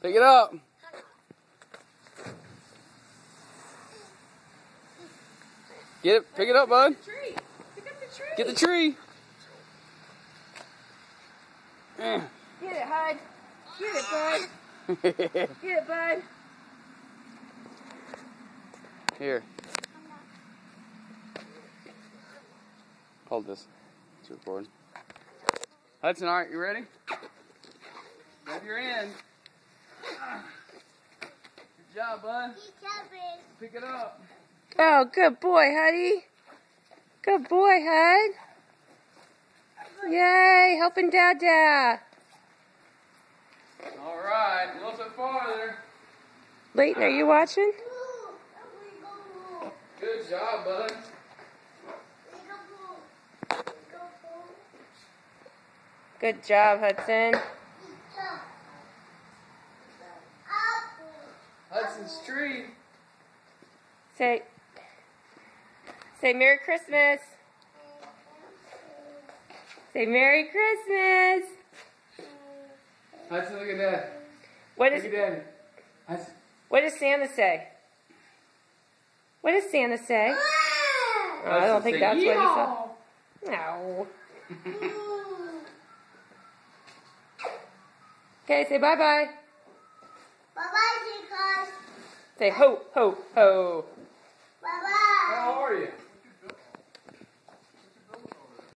Pick it up. Get it. Pick it up, bud. Pick up the tree. Get the tree. Get it, Hud. Get it, bud. Get it, bud. Here. Hold this. It's recording. Hudson, alright, you ready? Grab your end. Good job, bud. Pick it up. Oh, good boy, Huddy. Good boy, Hud. Yay, helping Dada. Alright, a little bit farther. Leighton, are you watching? Good job, bud. Good job, Hudson. Hudson's tree. Say Merry Christmas. Say Merry Christmas. Hudson, look at that. What Look at Daddy. Hudson. does Santa say? What does Santa say? Oh, I don't think that's what he said. No. Okay, say bye-bye. Bye-bye, Chica. Say ho, ho, ho.